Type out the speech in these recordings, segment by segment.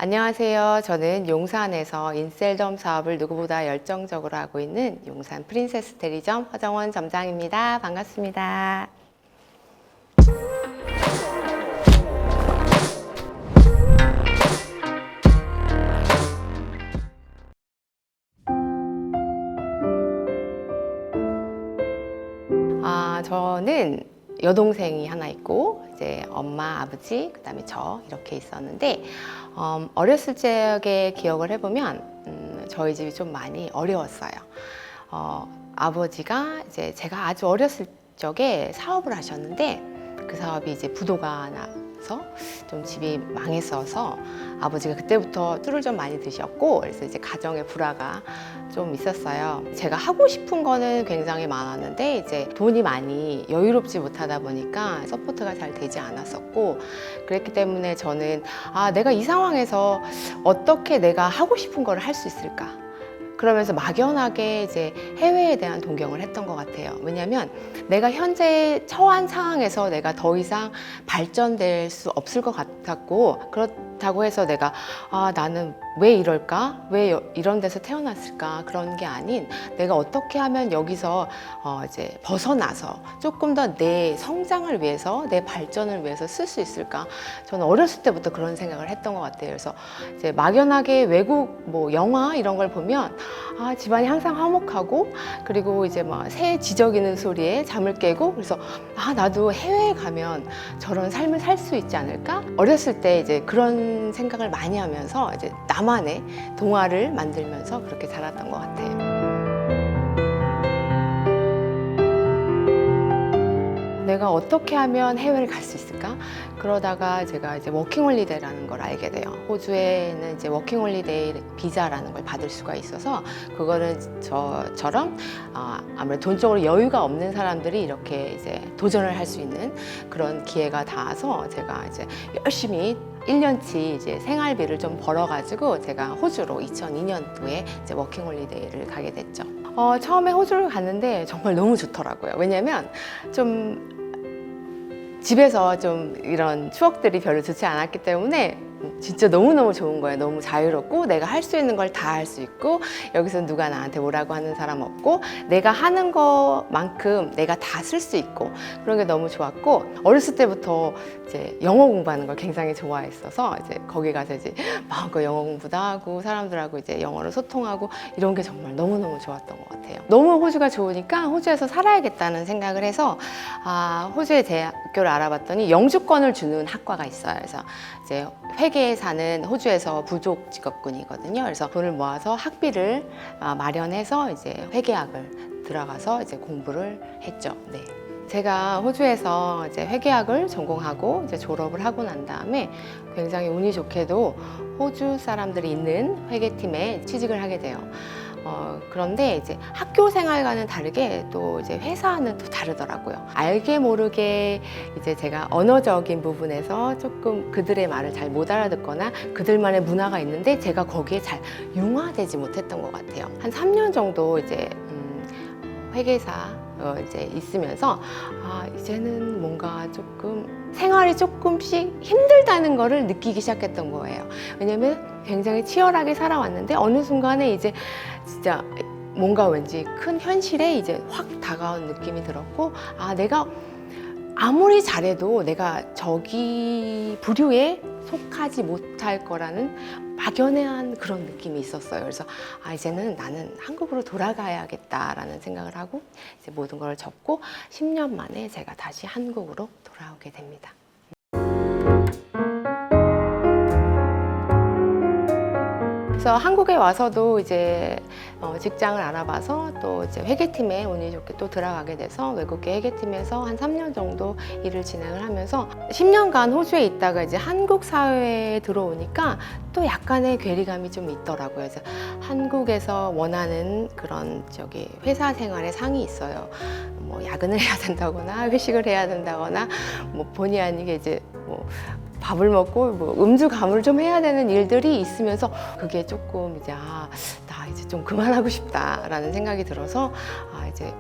안녕하세요. 저는 용산에서 인셀덤 사업을 누구보다 열정적으로 하고 있는 용산 프린세스 대리점 허정원 점장입니다. 반갑습니다. 저는 여동생이 하나 있고 이제 엄마, 아버지, 그다음에 저 이렇게 있었는데 어렸을 적에 기억을 해보면 저희 집이 좀 많이 어려웠어요. 아버지가 이제 제가 아주 어렸을 적에 사업을 하셨는데 그 사업이 이제 부도가 나서 좀 집이 망했어서 아버지가 그때부터 술을 좀 많이 드셨고 그래서 이제 가정의 불화가 좀 있었어요. 제가 하고 싶은 거는 굉장히 많았는데 이제 돈이 많이 여유롭지 못하다 보니까 서포트가 잘 되지 않았었고 그랬기 때문에 저는 내가 이 상황에서 어떻게 내가 하고 싶은 거를 할 수 있을까? 그러면서 막연하게 이제 해외에 대한 동경을 했던 것 같아요. 왜냐하면 내가 현재 처한 상황에서 내가 더 이상 발전될 수 없을 것 같았고 그렇다고 해서 내가 나는 왜 이럴까? 왜 이런 데서 태어났을까? 그런 게 아닌 내가 어떻게 하면 여기서 이제 벗어나서 조금 더 내 성장을 위해서 내 발전을 위해서 쓸 수 있을까? 저는 어렸을 때부터 그런 생각을 했던 것 같아요. 그래서 이제 막연하게 외국 뭐 영화 이런 걸 보면 집안이 항상 화목하고 그리고 이제 막 새 지저귀는 소리에 잠을 깨고 그래서 나도 해외에 가면 저런 삶을 살 수 있지 않을까? 어렸을 때 이제 그런 생각을 많이 하면서 이제 나만의 동화를 만들면서 그렇게 자랐던 것 같아요. 내가 어떻게 하면 해외를 갈 수 있을까? 그러다가 제가 이제 워킹홀리데이라는 걸 알게 돼요. 호주에는 이제 워킹홀리데이 비자라는 걸 받을 수가 있어서 그거는 저처럼 아무래도 돈적으로 여유가 없는 사람들이 이렇게 이제 도전을 할 수 있는 그런 기회가 닿아서 제가 이제 열심히 1년치 이제 생활비를 좀 벌어가지고 제가 호주로 2002년도에 이제 워킹홀리데이를 가게 됐죠. 처음에 호주를 갔는데 정말 너무 좋더라고요. 왜냐면 좀 집에서 좀 이런 추억들이 별로 좋지 않았기 때문에 진짜 너무너무 좋은 거예요. 너무 자유롭고 내가 할 수 있는 걸 다 할 수 있고 여기서 누가 나한테 뭐라고 하는 사람 없고 내가 하는 것만큼 내가 다 쓸 수 있고 그런 게 너무 좋았고 어렸을 때부터 이제 영어 공부하는 걸 굉장히 좋아했어서 이제 거기 가서 이제 마음껏 영어 공부도 하고 사람들하고 이제 영어로 소통하고 이런 게 정말 너무너무 좋았던 것 같아요. 너무 호주가 좋으니까 호주에서 살아야겠다는 생각을 해서 호주의 대학교를 알아봤더니 영주권을 주는 학과가 있어요. 그래서 이제 회계에 사는 호주에서 부족 직업군이거든요. 그래서 돈을 모아서 학비를 마련해서 이제 회계학을 들어가서 이제 공부를 했죠. 네. 제가 호주에서 이제 회계학을 전공하고 이제 졸업을 하고 난 다음에 굉장히 운이 좋게도 호주 사람들이 있는 회계팀에 취직을 하게 돼요. 그런데 이제 학교 생활과는 다르게 또 이제 회사는 또 다르더라고요. 알게 모르게 이제 제가 언어적인 부분에서 조금 그들의 말을 잘 못 알아듣거나 그들만의 문화가 있는데 제가 거기에 잘 융화되지 못했던 것 같아요. 한 3년 정도 이제 회계사 이제 있으면서 이제는 뭔가 조금 생활이 조금씩 힘들다는 거를 느끼기 시작했던 거예요. 왜냐면 굉장히 치열하게 살아왔는데 어느 순간에 이제 진짜 뭔가 왠지 큰 현실에 이제 확 다가온 느낌이 들었고 내가 아무리 잘해도 내가 저기 부류에 속하지 못할 거라는 막연한 그런 느낌이 있었어요. 그래서 이제는 나는 한국으로 돌아가야겠다라는 생각을 하고 이제 모든 걸 접고 10년 만에 제가 다시 한국으로 돌아오게 됩니다. 그래서 한국에 와서도 이제 직장을 알아봐서 또 이제 회계팀에 운이 좋게 또 들어가게 돼서 외국계 회계팀에서 한 3년 정도 일을 진행을 하면서 10년간 호주에 있다가 이제 한국 사회에 들어오니까 또 약간의 괴리감이 좀 있더라고요. 그래서 한국에서 원하는 그런 회사 생활의 상이 있어요. 뭐 야근을 해야 된다거나 회식을 해야 된다거나 뭐 본의 아니게 이제 뭐 밥을 먹고 뭐 음주 가무를 좀 해야 되는 일들이 있으면서 그게 조금 이제 나 이제 좀 그만하고 싶다라는 생각이 들어서 이제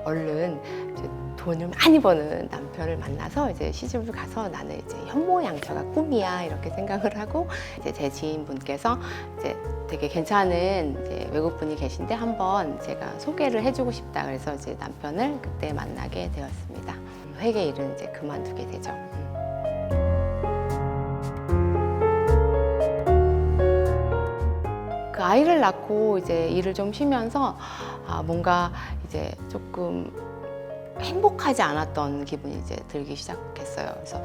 얼른 이제 돈을 많이 버는 남편을 만나서 이제 시집을 가서 나는 이제 현모양처가 꿈이야 이렇게 생각을 하고 이제 제 지인분께서 이제 되게 괜찮은 이제 외국분이 계신데 한번 제가 소개를 해주고 싶다 그래서 이제 남편을 그때 만나게 되었습니다. 회계 일은 이제 그만두게 되죠. 그 아이를 낳고 이제 일을 좀 쉬면서 뭔가 이제 조금 행복하지 않았던 기분이 이제 들기 시작했어요. 그래서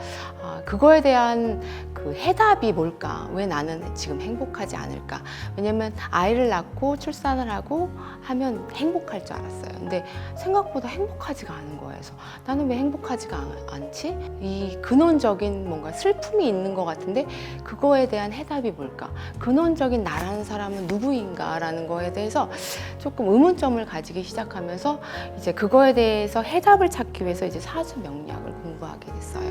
그거에 대한 그 해답이 뭘까? 왜 나는 지금 행복하지 않을까? 왜냐면 아이를 낳고 출산을 하고 하면 행복할 줄 알았어요. 근데 생각보다 행복하지가 않은 거예요. 그래서 나는 왜 행복하지가 않지? 이 근원적인 뭔가 슬픔이 있는 것 같은데 그거에 대한 해답이 뭘까? 근원적인 나라는 사람은 누구인가라는 거에 대해서 조금 의문점을 가지기 시작하면서 이제 그거에 대해서 해답을 찾기 위해서 이제 사주 명리학을 공부하게 됐어요.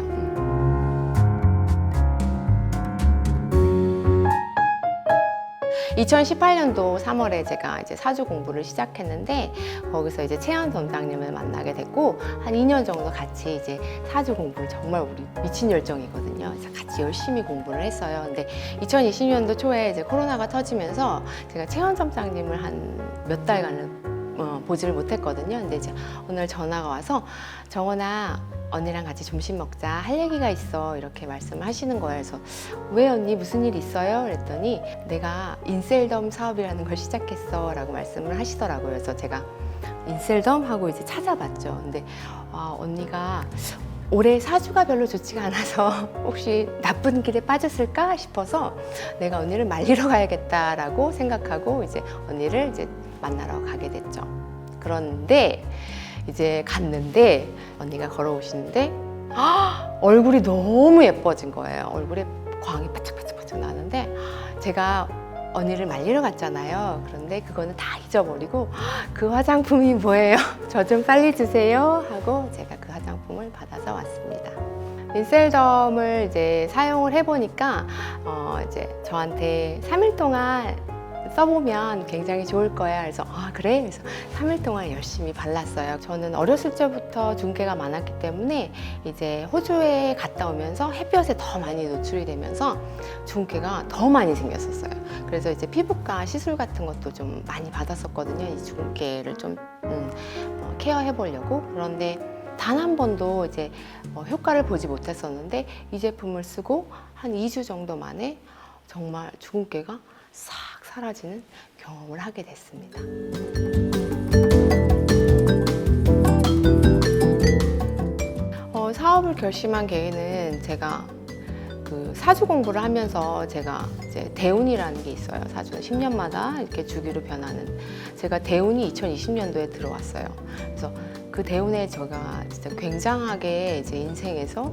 2018년도 3월에 제가 이제 사주 공부를 시작했는데 거기서 이제 최현 점장님을 만나게 됐고 한 2년 정도 같이 이제 사주 공부를 정말 우리 미친 열정이거든요. 그래서 같이 열심히 공부를 했어요. 근데 2020년도 초에 이제 코로나가 터지면서 제가 최현 점장님을 한 몇 달간은 보지를 못했거든요. 근데 이제 오늘 전화가 와서 정원아 언니랑 같이 점심 먹자 할 얘기가 있어 이렇게 말씀을 하시는 거예요. 그래서 왜 언니 무슨 일 있어요? 그랬더니 내가 인셀덤 사업이라는 걸 시작했어 라고 말씀을 하시더라고요. 그래서 제가 인셀덤 하고 이제 찾아봤죠. 근데 언니가 올해 사주가 별로 좋지가 않아서 혹시 나쁜 길에 빠졌을까 싶어서 내가 언니를 말리러 가야겠다라고 생각하고 이제 언니를 이제 만나러 가게 됐죠. 그런데 이제 갔는데 언니가 걸어오시는데 얼굴이 너무 예뻐진 거예요. 얼굴에 광이 바짝바짝바짝 나는데 제가 언니를 말리러 갔잖아요. 그런데 그거는 다 잊어버리고 그 화장품이 뭐예요? 저 좀 빨리 주세요 하고 제가 그 화장품을 받아서 왔습니다. 인셀덤을 이제 사용을 해보니까 이제 저한테 3일 동안 써보면 굉장히 좋을 거야. 그래서 그래? 그래서 3일 동안 열심히 발랐어요. 저는 어렸을 때부터 중개가 많았기 때문에 이제 호주에 갔다 오면서 햇볕에 더 많이 노출이 되면서 중개가 더 많이 생겼었어요. 그래서 이제 피부과 시술 같은 것도 좀 많이 받았었거든요. 이 주근깨를 좀 케어해 보려고. 그런데 단 한 번도 이제 효과를 보지 못했었는데 이 제품을 쓰고 한 2주 정도 만에 정말 주근깨가 싹 사라지는 경험을 하게 됐습니다. 사업을 결심한 계기는 제가 그 사주 공부를 하면서 제가 이제 대운이라는 게 있어요. 사주는 10년마다 이렇게 주기로 변하는. 제가 대운이 2020년도에 들어왔어요. 그래서 그 대운에 제가 진짜 굉장하게 이제 인생에서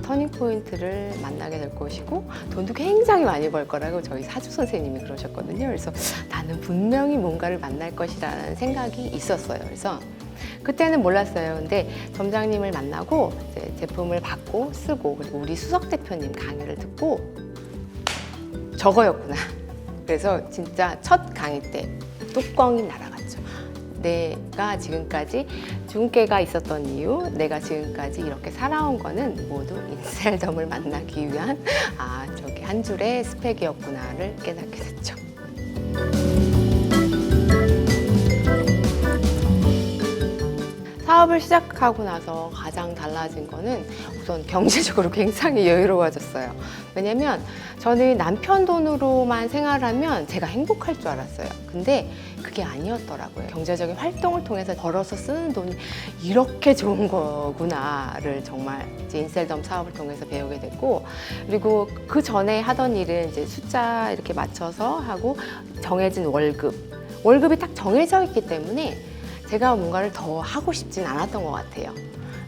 터닝 포인트를 만나게 될 것이고 돈도 굉장히 많이 벌 거라고 저희 사주 선생님이 그러셨거든요. 그래서 나는 분명히 뭔가를 만날 것이라는 생각이 있었어요. 그래서 그때는 몰랐어요. 근데 점장님을 만나고 이제 제품을 받고 쓰고 그리고 우리 수석 대표님 강의를 듣고 저거였구나. 그래서 진짜 첫 강의 때 뚜껑이 날아갔죠. 내가 지금까지 주근깨가 있었던 이유, 내가 지금까지 이렇게 살아온 거는 모두 인셀덤을 만나기 위한 저게 한 줄의 스펙이었구나를 깨닫게 됐죠. 사업을 시작하고 나서 가장 달라진 거는 우선 경제적으로 굉장히 여유로워졌어요. 왜냐면 저는 남편 돈으로만 생활하면 제가 행복할 줄 알았어요. 근데 그게 아니었더라고요. 경제적인 활동을 통해서 벌어서 쓰는 돈이 이렇게 좋은 거구나를 정말 이제 인셀덤 사업을 통해서 배우게 됐고, 그리고 그 전에 하던 일은 이제 숫자 이렇게 맞춰서 하고 정해진 월급이 딱 정해져 있기 때문에 제가 뭔가를 더 하고 싶진 않았던 것 같아요.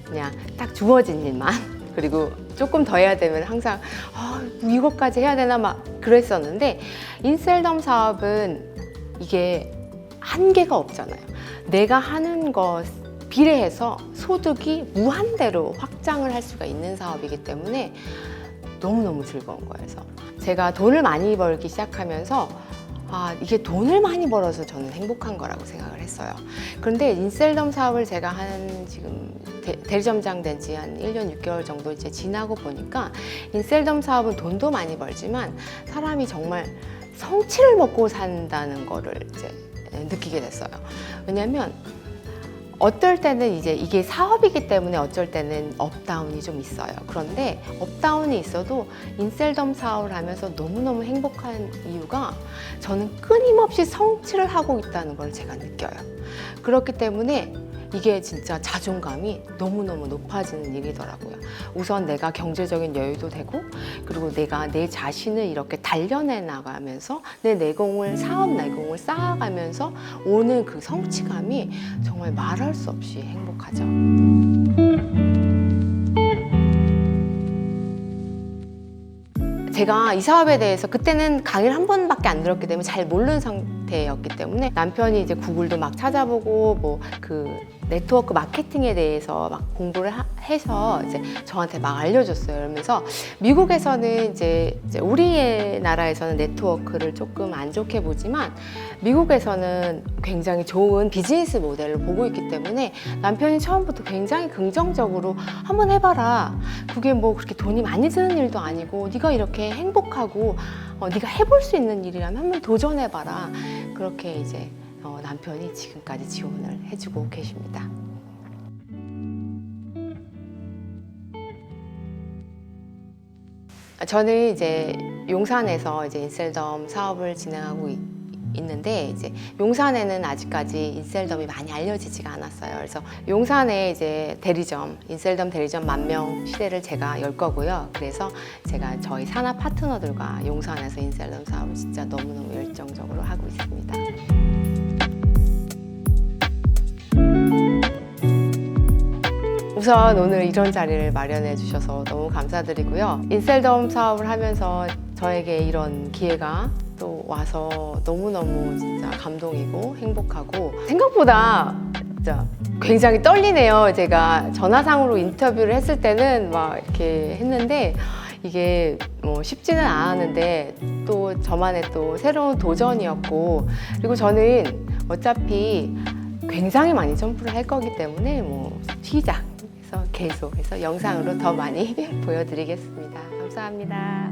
그냥 딱 주어진 일만. 그리고 조금 더 해야 되면 항상 이것까지 해야 되나 막 그랬었는데, 인셀덤 사업은 이게 한계가 없잖아요. 내가 하는 것 비례해서 소득이 무한대로 확장을 할 수가 있는 사업이기 때문에 너무너무 즐거운 거예요. 그래서 제가 돈을 많이 벌기 시작하면서 이게 돈을 많이 벌어서 저는 행복한 거라고 생각을 했어요. 그런데 인셀덤 사업을 제가 지금 대리점장 된 지 한 1년 6개월 정도 이제 지나고 보니까 인셀덤 사업은 돈도 많이 벌지만 사람이 정말 성취를 먹고 산다는 거를 이제 느끼게 됐어요. 왜냐면 어떨 때는 이제 이게 사업이기 때문에 어쩔 때는 업다운이 좀 있어요. 그런데 업다운이 있어도 인셀덤 사업을 하면서 너무너무 행복한 이유가 저는 끊임없이 성취를 하고 있다는 걸 제가 느껴요. 그렇기 때문에 이게 진짜 자존감이 너무너무 높아지는 일이더라고요. 우선 내가 경제적인 여유도 되고, 그리고 내가 내 자신을 이렇게 단련해 나가면서 사업 내공을 쌓아가면서 오는 그 성취감이 정말 말할 수 없이 행복하죠. 제가 이 사업에 대해서 그때는 강의를 한 번밖에 안 들었기 때문에 잘 모르는 상태였기 때문에 남편이 이제 구글도 막 찾아보고 뭐 그 네트워크 마케팅에 대해서 막 공부를 해서 이제 저한테 막 알려줬어요. 그러면서 미국에서는 이제 우리의 나라에서는 네트워크를 조금 안 좋게 보지만 미국에서는 굉장히 좋은 비즈니스 모델을 보고 있기 때문에 남편이 처음부터 굉장히 긍정적으로 한번 해봐라. 그게 뭐 그렇게 돈이 많이 드는 일도 아니고 네가 이렇게 행복하고 네가 해볼 수 있는 일이라면 한번 도전해봐라. 그렇게 이제 남편이 지금까지 지원을 해주고 계십니다. 저는 이제 용산에서 이제 인셀덤 사업을 진행하고 있는데 이제 용산에는 아직까지 인셀덤이 많이 알려지지가 않았어요. 그래서 용산에 이제 인셀덤 대리점 10,000명 시대를 제가 열 거고요. 그래서 제가 저희 산하 파트너들과 용산에서 인셀덤 사업을 진짜 너무너무 열정적으로 하고 있습니다. 우선 오늘 이런 자리를 마련해 주셔서 너무 감사드리고요. 인셀덤 사업을 하면서 저에게 이런 기회가 또 와서 너무너무 진짜 감동이고 행복하고 생각보다 진짜 굉장히 떨리네요. 제가 전화상으로 인터뷰를 했을 때는 막 이렇게 했는데 이게 뭐 쉽지는 않았는데 또 저만의 또 새로운 도전이었고, 그리고 저는 어차피 굉장히 많이 점프를 할 거기 때문에 뭐 시작해서 계속해서 영상으로 더 많이 보여드리겠습니다. 감사합니다.